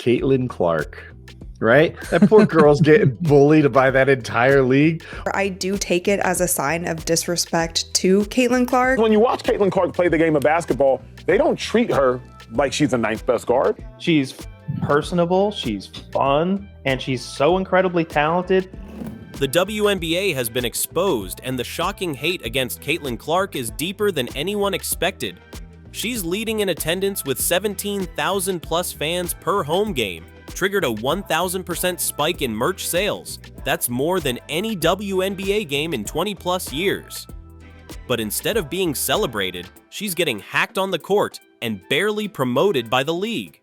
Caitlin Clark, right? That poor girl's getting bullied by that entire league. I do take it as a sign of disrespect to Caitlin Clark. When you watch Caitlin Clark play the game of basketball, they don't treat her like she's the ninth best guard. She's personable, she's fun, and she's so incredibly talented. The WNBA has been exposed, and the shocking hate against Caitlin Clark is deeper than anyone expected. She's leading in attendance with 17,000 plus fans per home game, triggered a 1,000% spike in merch sales. That's more than any WNBA game in 20 plus years. But instead of being celebrated, she's getting hacked on the court and barely promoted by the league.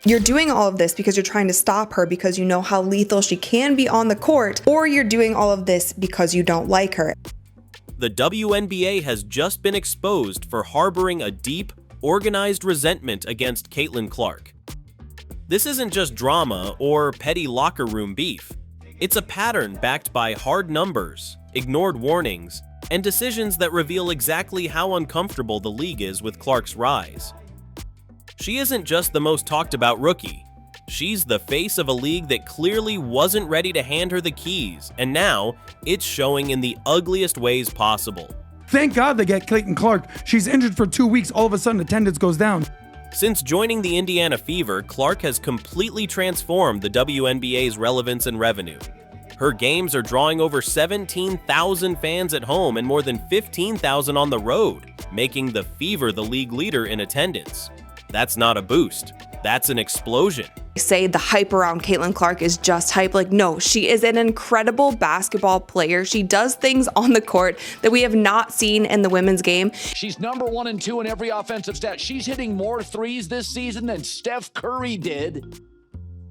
You're doing all of this because you're trying to stop her because you know how lethal she can be on the court, or you're doing all of this because you don't like her. The WNBA has just been exposed for harboring a deep, organized resentment against Caitlin Clark. This isn't just drama or petty locker room beef. It's a pattern backed by hard numbers, ignored warnings, and decisions that reveal exactly how uncomfortable the league is with Clark's rise. She isn't just the most talked about rookie. She's the face of a league that clearly wasn't ready to hand her the keys, and now it's showing in the ugliest ways possible. Thank God they get Caitlin Clark. She's injured for 2 weeks, all of a sudden attendance goes down. Since joining the Indiana Fever, Clark has completely transformed the WNBA's relevance and revenue. Her games are drawing over 17,000 fans at home and more than 15,000 on the road, making the Fever the league leader in attendance. That's not a boost, that's an explosion. Say the hype around Caitlin Clark is just hype. Like, no, she is an incredible basketball player. She does things on the court that we have not seen in the women's game. She's number 1 and 2 in every offensive stat. She's hitting more threes this season than Steph Curry did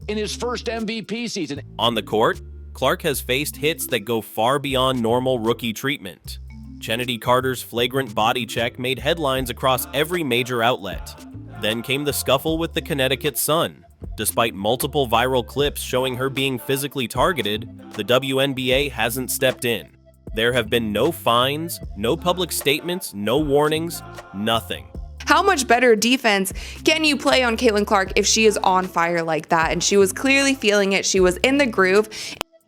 in his first MVP season. On the court, Clark has faced hits that go far beyond normal rookie treatment. Chennedy Carter's flagrant body check made headlines across every major outlet. Then came the scuffle with the Connecticut Sun. Despite multiple viral clips showing her being physically targeted, the WNBA hasn't stepped in. There have been no fines, no public statements, no warnings, nothing. How much better defense can you play on Caitlin Clark if she is on fire like that? And she was clearly feeling it. She was in the groove.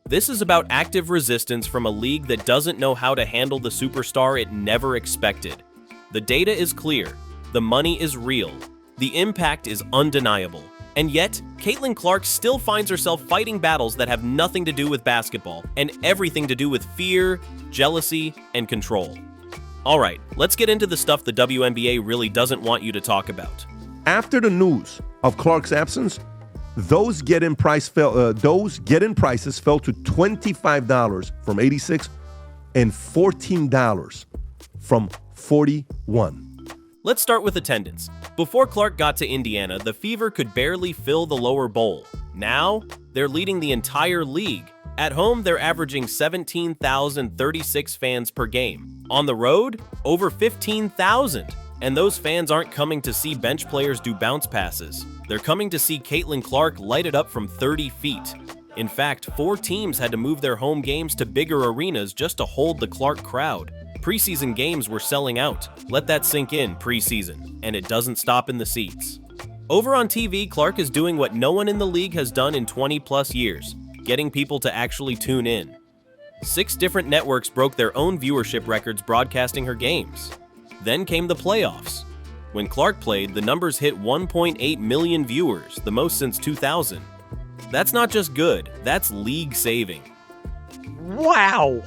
This is about active resistance from a league that doesn't know how to handle the superstar it never expected. The data is clear. The money is real. The impact is undeniable. And yet, Caitlin Clark still finds herself fighting battles that have nothing to do with basketball and everything to do with fear, jealousy, and control. Alright, let's get into the stuff the WNBA really doesn't want you to talk about. After the news of Clark's absence, those get-in prices fell to $25 from $86 and $14 from $41. Let's start with attendance. Before Clark got to Indiana, the Fever could barely fill the lower bowl. Now, they're leading the entire league. At home, they're averaging 17,036 fans per game. On the road, over 15,000. And those fans aren't coming to see bench players do bounce passes. They're coming to see Caitlin Clark light it up from 30 feet. In fact, 4 teams had to move their home games to bigger arenas just to hold the Clark crowd. Preseason games were selling out. Let that sink in, preseason. And it doesn't stop in the seats. Over on TV, Clark is doing what no one in the league has done in 20 plus years, getting people to actually tune in. 6 different networks broke their own viewership records broadcasting her games. Then came the playoffs. When Clark played, the numbers hit 1.8 million viewers, the most since 2000. That's not just good, that's league-saving. Wow!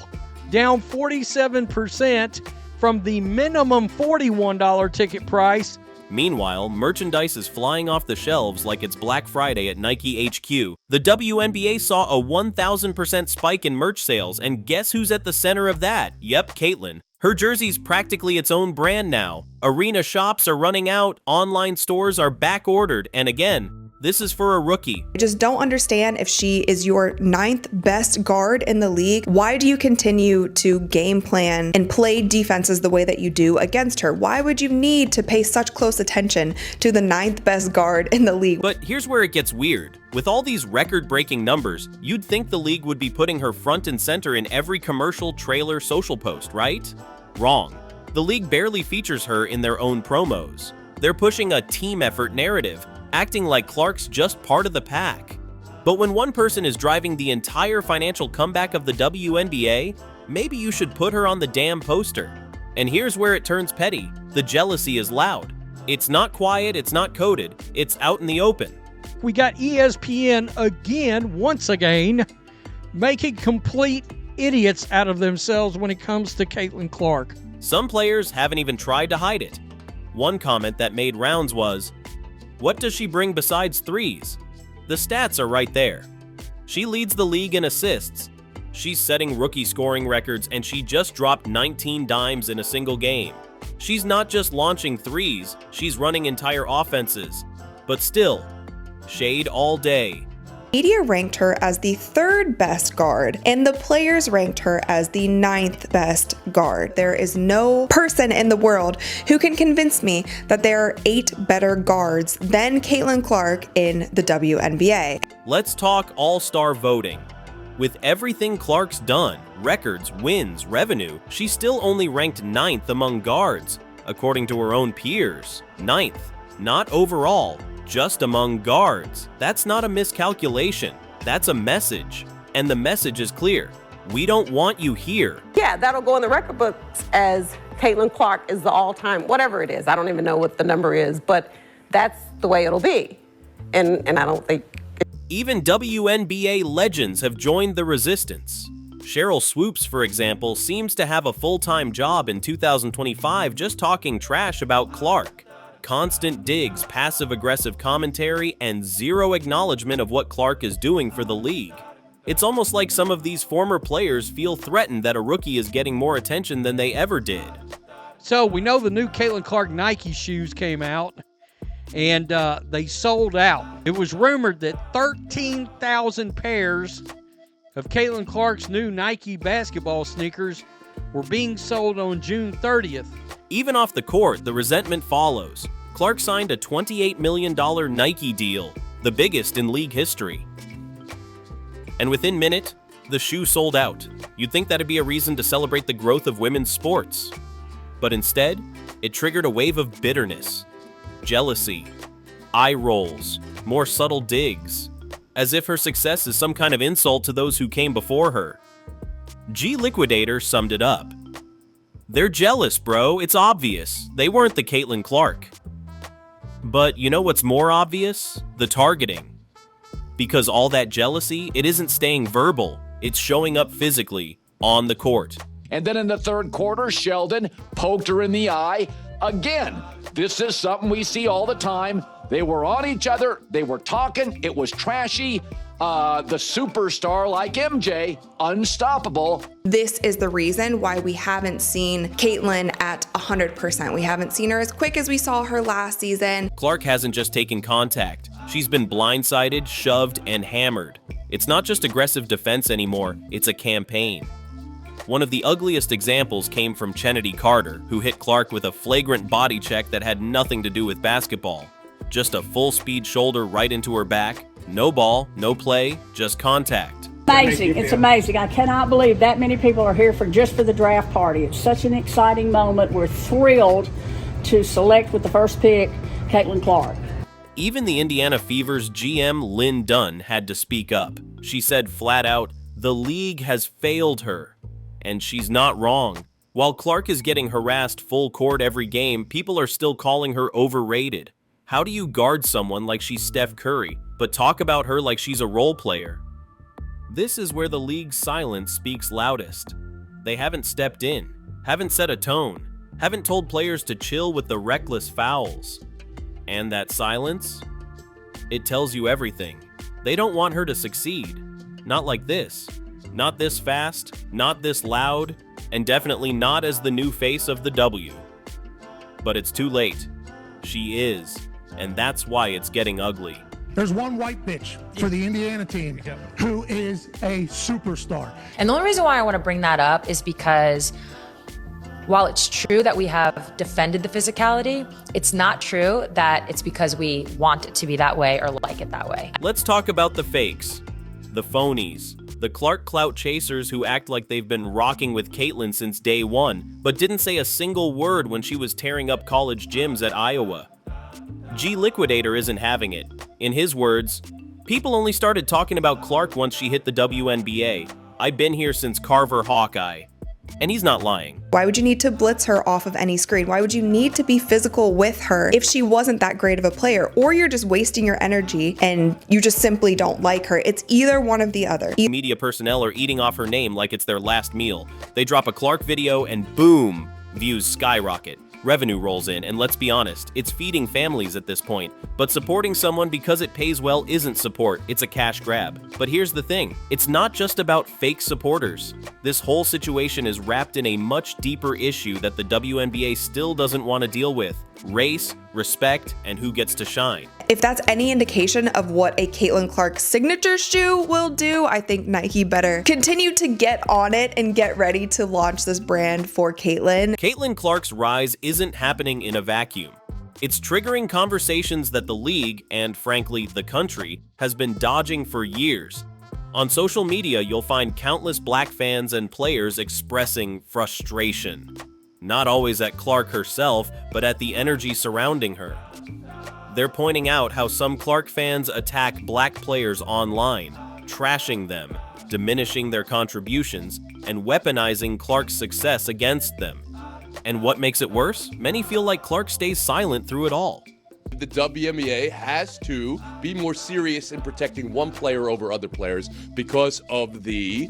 Down 47% from the minimum $41 ticket price. Meanwhile, merchandise is flying off the shelves like it's Black Friday at Nike HQ. The WNBA saw a 1,000% spike in merch sales, and guess who's at the center of that? Yep, Caitlin. Her jersey's practically its own brand now. Arena shops are running out, online stores are back-ordered, and again, this is for a rookie. I just don't understand, if she is your 9th best guard in the league, why do you continue to game plan and play defenses the way that you do against her? Why would you need to pay such close attention to the 9th best guard in the league? But here's where it gets weird. With all these record-breaking numbers, you'd think the league would be putting her front and center in every commercial, trailer, social post, right? Wrong. The league barely features her in their own promos. They're pushing a team effort narrative, acting like Clark's just part of the pack. But when one person is driving the entire financial comeback of the WNBA, maybe you should put her on the damn poster. And here's where it turns petty. The jealousy is loud. It's not quiet, it's not coded, it's out in the open. We got ESPN again, once again, making complete idiots out of themselves when it comes to Caitlin Clark. Some players haven't even tried to hide it. One comment that made rounds was, "What does she bring besides threes?" The stats are right there. She leads the league in assists. She's setting rookie scoring records, and she just dropped 19 dimes in a single game. She's not just launching threes, she's running entire offenses. But still, shade all day. Media ranked her as the 3rd best guard, and the players ranked her as the 9th best guard. There is no person in the world who can convince me that there are 8 better guards than Caitlin Clark in the WNBA. Let's talk all-star voting. With everything Clark's done, records, wins, revenue, she's still only ranked 9th among guards, according to her own peers. 9th, not overall, just among guards. That's not a miscalculation, that's a message. And the message is clear. We don't want you here. Yeah, that'll go in the record books as Caitlin Clark is the all-time, whatever it is. I don't even know what the number is, but that's the way it'll be. And I don't think... Even WNBA legends have joined the resistance. Cheryl Swoops, for example, seems to have a full-time job in 2025 just talking trash about Clark. Constant digs, passive-aggressive commentary, and zero acknowledgement of what Clark is doing for the league. It's almost like some of these former players feel threatened that a rookie is getting more attention than they ever did. So we know the new Caitlin Clark Nike shoes came out, and they sold out. It was rumored that 13,000 pairs of Caitlin Clark's new Nike basketball sneakers were being sold on June 30th. Even off the court, the resentment follows. Clark signed a $28 million Nike deal, the biggest in league history. And within minutes, the shoe sold out. You'd think that'd be a reason to celebrate the growth of women's sports. But instead, it triggered a wave of bitterness, jealousy, eye rolls, more subtle digs, as if her success is some kind of insult to those who came before her. G Liquidator summed it up. They're jealous, bro. It's obvious. They weren't the Caitlin Clark. But you know what's more obvious? The targeting. Because all that jealousy, it isn't staying verbal. It's showing up physically on the court. And then in the third quarter, Sheldon poked her in the eye. Again, this is something we see all the time. They were on each other. They were talking. It was trashy. The superstar like MJ, unstoppable. This is the reason why we haven't seen Caitlin at 100%. We haven't seen her as quick as we saw her last season. Clark hasn't just taken contact. She's been blindsided, shoved, and hammered. It's not just aggressive defense anymore, it's a campaign. One of the ugliest examples came from Chennedy Carter, who hit Clark with a flagrant body check that had nothing to do with basketball. Just a full-speed shoulder right into her back. No ball, no play, just contact. Amazing. It's amazing. I cannot believe that many people are here for the draft party. It's such an exciting moment. We're thrilled to select with the first pick, Caitlin Clark. Even the Indiana Fever's GM Lynn Dunn had to speak up. She said flat out, the league has failed her. And she's not wrong. While Clark is getting harassed full court every game, people are still calling her overrated. How do you guard someone like she's Steph Curry, but talk about her like she's a role player? This is where the league's silence speaks loudest. They haven't stepped in, haven't set a tone, haven't told players to chill with the reckless fouls. And that silence? It tells you everything. They don't want her to succeed. Not like this. Not this fast, not this loud, and definitely not as the new face of the W. But it's too late. She is. And that's why it's getting ugly. There's one white bitch for the Indiana team who is a superstar. And the only reason why I want to bring that up is because while it's true that we have defended the physicality, it's not true that it's because we want it to be that way or like it that way. Let's talk about the fakes, the phonies, the Clark clout chasers who act like they've been rocking with Caitlin since day one, but didn't say a single word when she was tearing up college gyms at Iowa. G Liquidator isn't having it. In his words, "People only started talking about Clark once she hit the WNBA. I've been here since Carver Hawkeye." And he's not lying. Why would you need to blitz her off of any screen? Why would you need to be physical with her if she wasn't that great of a player? Or you're just wasting your energy and you just simply don't like her. It's either one of the other. Media personnel are eating off her name like it's their last meal. They drop a Clark video and boom, views skyrocket. Revenue rolls in, and let's be honest, it's feeding families at this point. But supporting someone because it pays well isn't support, it's a cash grab. But here's the thing, it's not just about fake supporters. This whole situation is wrapped in a much deeper issue that the WNBA still doesn't want to deal with: race, respect, and who gets to shine. If that's any indication of what a Caitlin Clark signature shoe will do, I think Nike better continue to get on it and get ready to launch this brand for Caitlin. Caitlin Clark's rise isn't happening in a vacuum. It's triggering conversations that the league, and frankly the country, has been dodging for years. On social media, you'll find countless Black fans and players expressing frustration. Not always at Clark herself, but at the energy surrounding her. They're pointing out how some Clark fans attack Black players online, trashing them, diminishing their contributions, and weaponizing Clark's success against them. And what makes it worse? Many feel like Clark stays silent through it all. The WNBA has to be more serious in protecting one player over other players because of the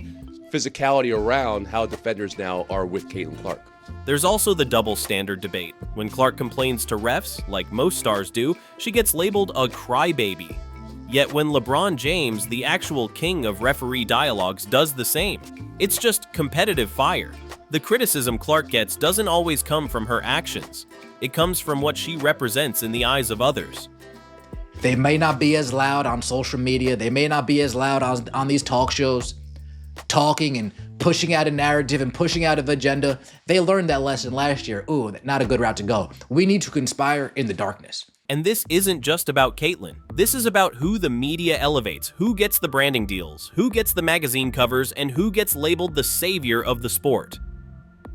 physicality around how defenders now are with Caitlin Clark. There's also the double standard debate. When Clark complains to refs, like most stars do, she gets labeled a crybaby. Yet when LeBron James, the actual king of referee dialogues, does the same, it's just competitive fire. The criticism Clark gets doesn't always come from her actions. It comes from what she represents in the eyes of others. They may not be as loud on social media. They may not be as loud on these talk shows, talking and pushing out a narrative and pushing out an agenda. They learned that lesson last year. Ooh, not a good route to go. We need to conspire in the darkness. And this isn't just about Caitlin. This is about who the media elevates, who gets the branding deals, who gets the magazine covers, and who gets labeled the savior of the sport.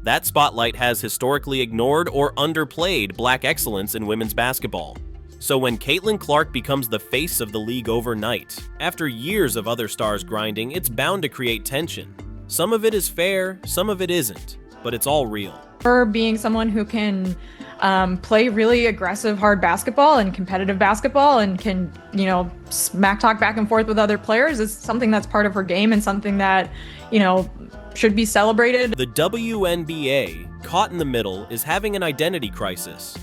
That spotlight has historically ignored or underplayed Black excellence in women's basketball. So when Caitlin Clark becomes the face of the league overnight, after years of other stars grinding, it's bound to create tension. Some of it is fair, some of it isn't, but it's all real. Her being someone who can play really aggressive, hard basketball and competitive basketball and can, smack talk back and forth with other players is something that's part of her game and something that, should be celebrated. The WNBA, caught in the middle, is having an identity crisis.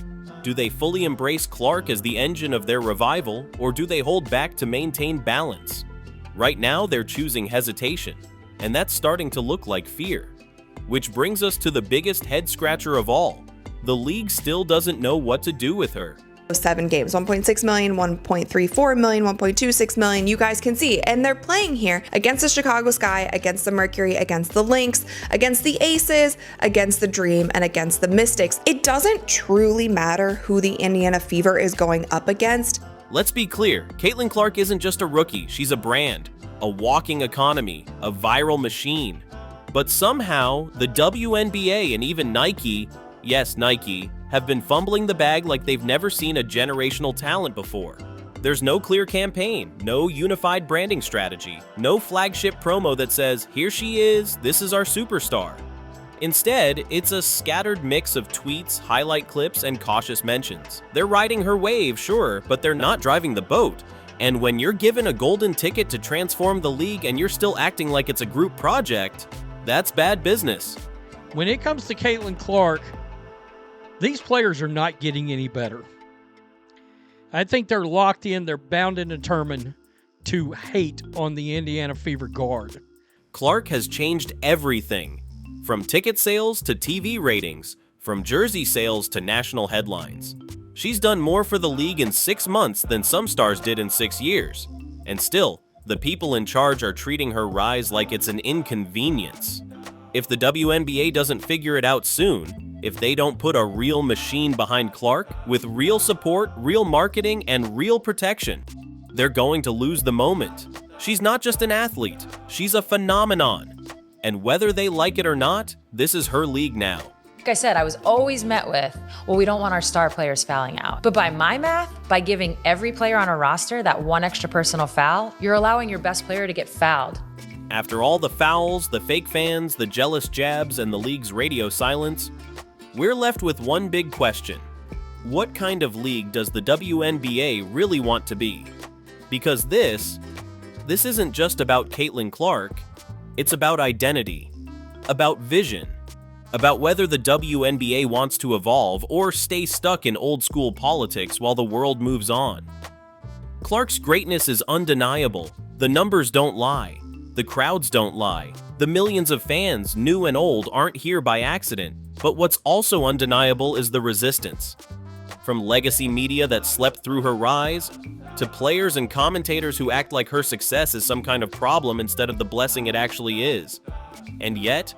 Do they fully embrace Clark as the engine of their revival, or do they hold back to maintain balance? Right now, they're choosing hesitation, and that's starting to look like fear. Which brings us to the biggest head-scratcher of all. The league still doesn't know what to do with her. 7 games, 1.6 million, 1.34 million, 1.26 million, you guys can see. And they're playing here against the Chicago Sky, against the Mercury, against the Lynx, against the Aces, against the Dream, and against the Mystics. It doesn't truly matter who the Indiana Fever is going up against. Let's be clear, Caitlin Clark isn't just a rookie, she's a brand, a walking economy, a viral machine. But somehow, the WNBA and even Nike, yes, Nike, have been fumbling the bag like they've never seen a generational talent before. There's no clear campaign, no unified branding strategy, no flagship promo that says, here she is, this is our superstar. Instead, it's a scattered mix of tweets, highlight clips, and cautious mentions. They're riding her wave, sure, but they're not driving the boat. And when you're given a golden ticket to transform the league and you're still acting like it's a group project, that's bad business. When it comes to Caitlin Clark, these players are not getting any better. I think they're locked in, they're bound and determined to hate on the Indiana Fever guard. Clark has changed everything, from ticket sales to TV ratings, from jersey sales to national headlines. She's done more for the league in 6 months than some stars did in 6 years. And still, the people in charge are treating her rise like it's an inconvenience. If the WNBA doesn't figure it out soon, if they don't put a real machine behind Clark, with real support, real marketing, and real protection, they're going to lose the moment. She's not just an athlete, she's a phenomenon. And whether they like it or not, this is her league now. Like I said, I was always met with, well, we don't want our star players fouling out. But by my math, By giving every player on a roster that one extra personal foul, you're allowing your best player to get fouled. After all the fouls, the fake fans, the jealous jabs, and the league's radio silence, we're left with one big question. What kind of league does the WNBA really want to be? Because this isn't just about Caitlin Clark, it's about identity, about vision, about whether the WNBA wants to evolve or stay stuck in old-school politics while the world moves on. Clark's greatness is undeniable. The numbers don't lie. The crowds don't lie. The millions of fans, new and old, aren't here by accident. But what's also undeniable is the resistance. From legacy media that slept through her rise, to players and commentators who act like her success is some kind of problem instead of the blessing it actually is. And yet,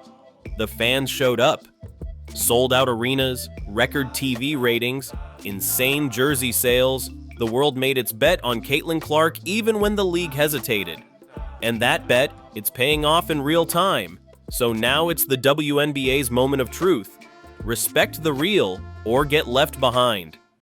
the fans showed up. Sold-out arenas, record TV ratings, insane jersey sales. The world made its bet on Caitlin Clark even when the league hesitated. And that bet, it's paying off in real time. So now it's the WNBA's moment of truth. Respect the real or get left behind.